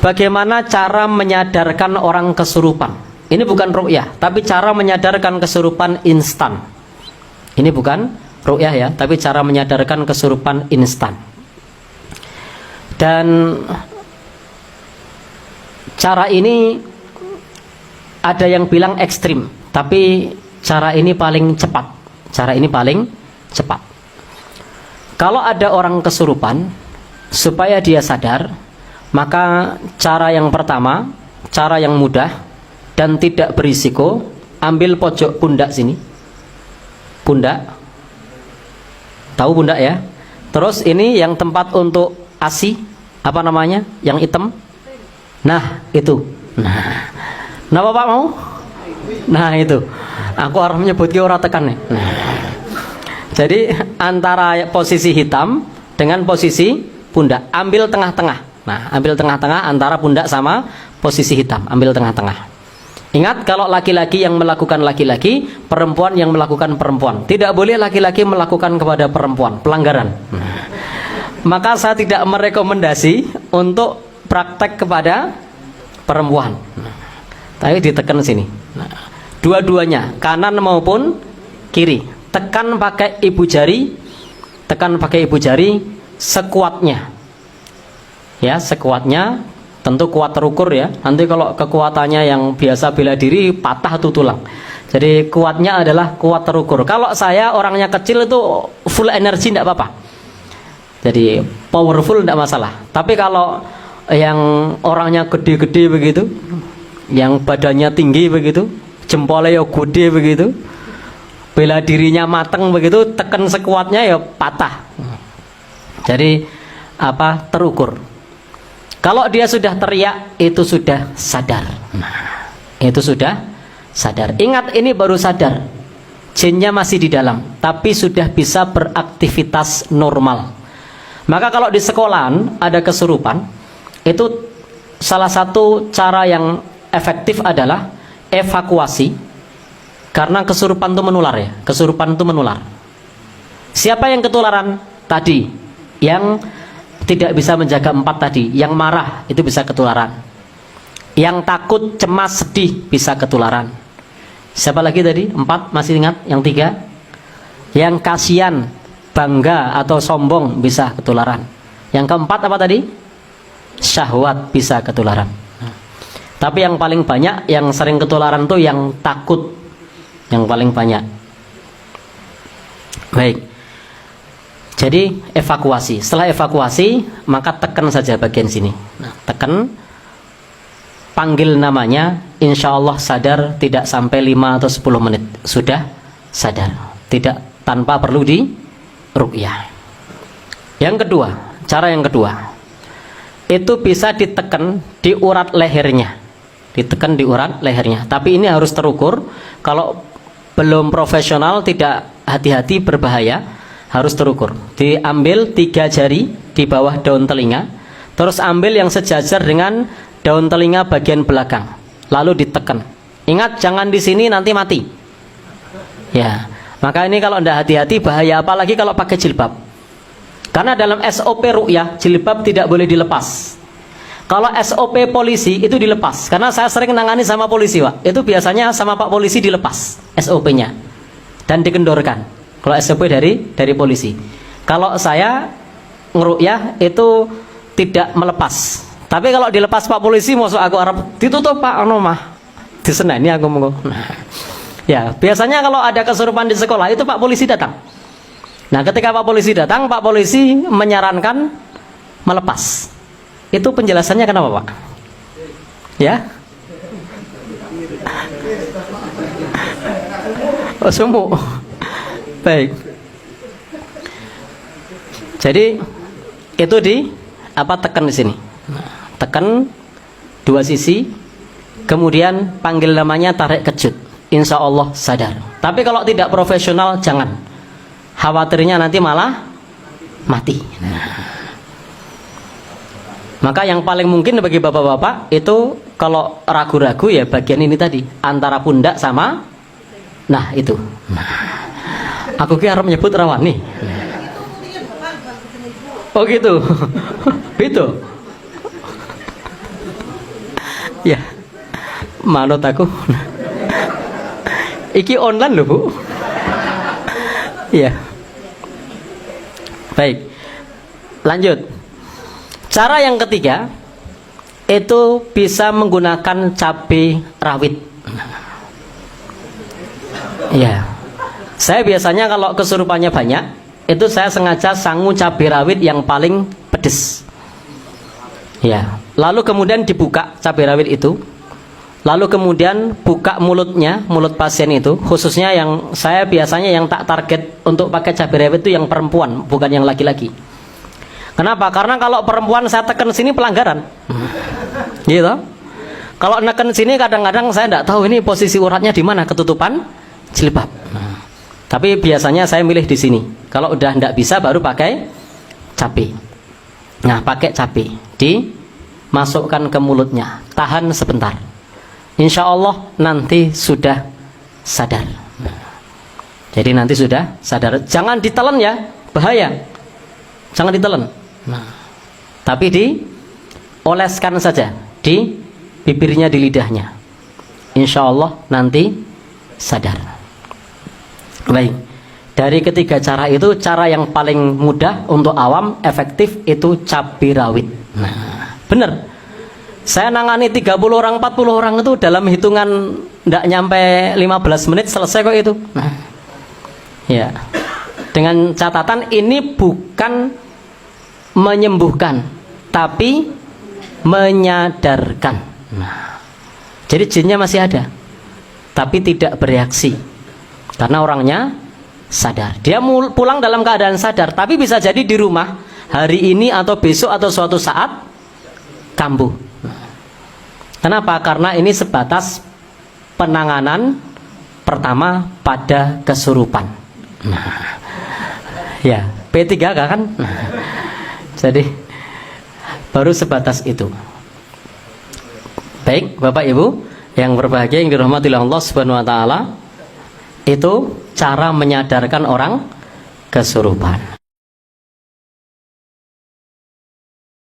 bagaimana cara menyadarkan orang kesurupan. Ini bukan ru'yah, tapi cara menyadarkan kesurupan instan. Ini bukan ru'yah ya, tapi cara menyadarkan kesurupan instan. Dan cara ini ada yang bilang ekstrim, tapi cara ini paling cepat. Cara ini paling cepat. Kalau ada orang kesurupan, supaya dia sadar, maka cara yang pertama, cara yang mudah dan tidak berisiko, ambil pojok pundak sini. Pundak. Tahu pundak ya? Terus ini yang tempat untuk ASI, apa namanya? Yang hitam. Nah, itu. Nah, Bapak mau? Nah, itu. Aku harus menyebutnya orang tekan nih. Nah. Jadi antara posisi hitam dengan posisi pundak, ambil tengah-tengah. Nah, ambil tengah-tengah antara pundak sama posisi hitam, ambil tengah-tengah. Ingat, kalau laki-laki yang melakukan laki-laki, perempuan yang melakukan perempuan. Tidak boleh laki-laki melakukan kepada perempuan, pelanggaran. Maka saya tidak merekomendasi untuk praktek kepada perempuan. Tapi ditekan sini. Dua-duanya, kanan maupun kiri. Tekan pakai ibu jari, tekan pakai ibu jari sekuatnya. Ya, sekuatnya. Tentu kuat terukur ya. Nanti kalau kekuatannya yang biasa bela diri, patah tuh tulang. Jadi kuatnya adalah kuat terukur. Kalau saya orangnya kecil itu full energi tidak apa-apa. Jadi powerful tidak masalah. Tapi kalau yang orangnya gede-gede begitu, yang badannya tinggi begitu, jempolnya gede begitu, bela dirinya mateng begitu, tekan sekuatnya ya patah. Jadi apa, terukur. Kalau dia sudah teriak, itu sudah sadar. Nah, itu sudah sadar. Ingat, ini baru sadar. Jinnya masih di dalam, tapi sudah bisa beraktivitas normal. Maka kalau di sekolahan ada kesurupan, itu salah satu cara yang efektif adalah evakuasi. Karena kesurupan itu menular ya. Kesurupan itu menular. Siapa yang ketularan? Tadi, yang tidak bisa menjaga 4 tadi, yang marah itu bisa ketularan, yang takut, cemas, sedih bisa ketularan. Siapa lagi tadi? 4, masih ingat? Yang 3, yang kasihan, bangga atau sombong bisa ketularan. Yang keempat apa tadi? Syahwat bisa ketularan. Tapi yang paling banyak, yang sering ketularan tuh yang takut, yang paling banyak. Baik. Jadi evakuasi. Setelah evakuasi, maka tekan saja bagian sini. Nah, tekan, panggil namanya, insya Allah sadar tidak sampai 5 atau 10 menit. Sudah sadar. Tidak, tanpa perlu di ruqyah. Yang kedua, cara yang kedua, itu bisa ditekan di urat lehernya. Ditekan di urat lehernya. Tapi ini harus terukur. Kalau belum profesional, tidak hati-hati, berbahaya. Harus terukur. Diambil 3 jari di bawah daun telinga, terus ambil yang sejajar dengan daun telinga bagian belakang, lalu ditekan. Ingat, jangan di sini, nanti mati. Ya, maka ini kalau tidak hati-hati bahaya, apalagi kalau pakai jilbab. Karena dalam SOP ruqyah, jilbab tidak boleh dilepas. Kalau SOP polisi itu dilepas. Karena saya sering nangani sama polisi, Pak. Itu biasanya sama Pak polisi dilepas SOP-nya dan dikendorkan. Kalau SOP dari polisi. Kalau saya ngeruqyah itu tidak melepas. Tapi kalau dilepas Pak polisi, masuk aku Arab ditutup Pak anu mah. Diseneni aku monggo. Nah, ya, biasanya kalau ada kesurupan di sekolah itu Pak polisi datang. Nah, ketika Pak polisi datang, Pak polisi menyarankan melepas. Itu penjelasannya kenapa, Pak? Ya? Oh, semu. Baik. Jadi itu di apa, tekan di sini. Tekan 2 sisi, kemudian panggil namanya, tarik kejut. Insya Allah sadar. Tapi kalau tidak profesional jangan. Khawatirnya nanti malah mati. Maka yang paling mungkin bagi bapak-bapak itu kalau ragu-ragu ya bagian ini tadi, antara pundak sama, nah itu. Aku kira harus menyebut rawan nih. Oh gitu. Itu. Ya, manut aku. Iki online loh Bu. Iya. Baik. Lanjut. Cara yang ketiga itu bisa menggunakan cabai rawit. Iya. Saya biasanya kalau kesurupannya banyak, itu saya sengaja sangu cabai rawit yang paling pedes. Ya. Lalu kemudian dibuka cabai rawit itu. Lalu kemudian buka mulutnya, mulut pasien itu, khususnya yang saya biasanya yang tak target untuk pakai cabai rawit itu yang perempuan, bukan yang laki-laki. Kenapa? Karena kalau perempuan saya tekan sini pelanggaran. Gitu. Kalau neken sini kadang-kadang saya tidak tahu ini posisi uratnya di mana, ketutupan jilbab. Tapi biasanya saya milih di sini. Kalau udah tidak bisa baru pakai cabai. Nah, pakai cabai, dimasukkan ke mulutnya, tahan sebentar. Insya Allah nanti sudah sadar. Jadi nanti sudah sadar. Jangan ditelan ya, bahaya. Jangan ditelan. Tapi dioleskan saja di bibirnya, di lidahnya. Insya Allah nanti sadar. Baik. Dari ketiga cara itu, cara yang paling mudah untuk awam, efektif itu cabai rawit. Nah, benar. Saya nangani 30 orang, 40 orang itu dalam hitungan tidak nyampe 15 menit selesai kok itu. Nah, ya. Dengan catatan ini bukan menyembuhkan, tapi menyadarkan. Nah, jadi jinnya masih ada, tapi tidak bereaksi karena orangnya sadar. Dia pulang dalam keadaan sadar, tapi bisa jadi di rumah hari ini atau besok atau suatu saat kambuh. Kenapa? Karena ini sebatas penanganan pertama pada kesurupan. Nah, ya P3K kan? Nah, jadi baru sebatas itu. Baik, Bapak Ibu yang berbahagia yang dirahmati oleh Allah Subhanahu wa taala, itu cara menyadarkan orang kesurupan.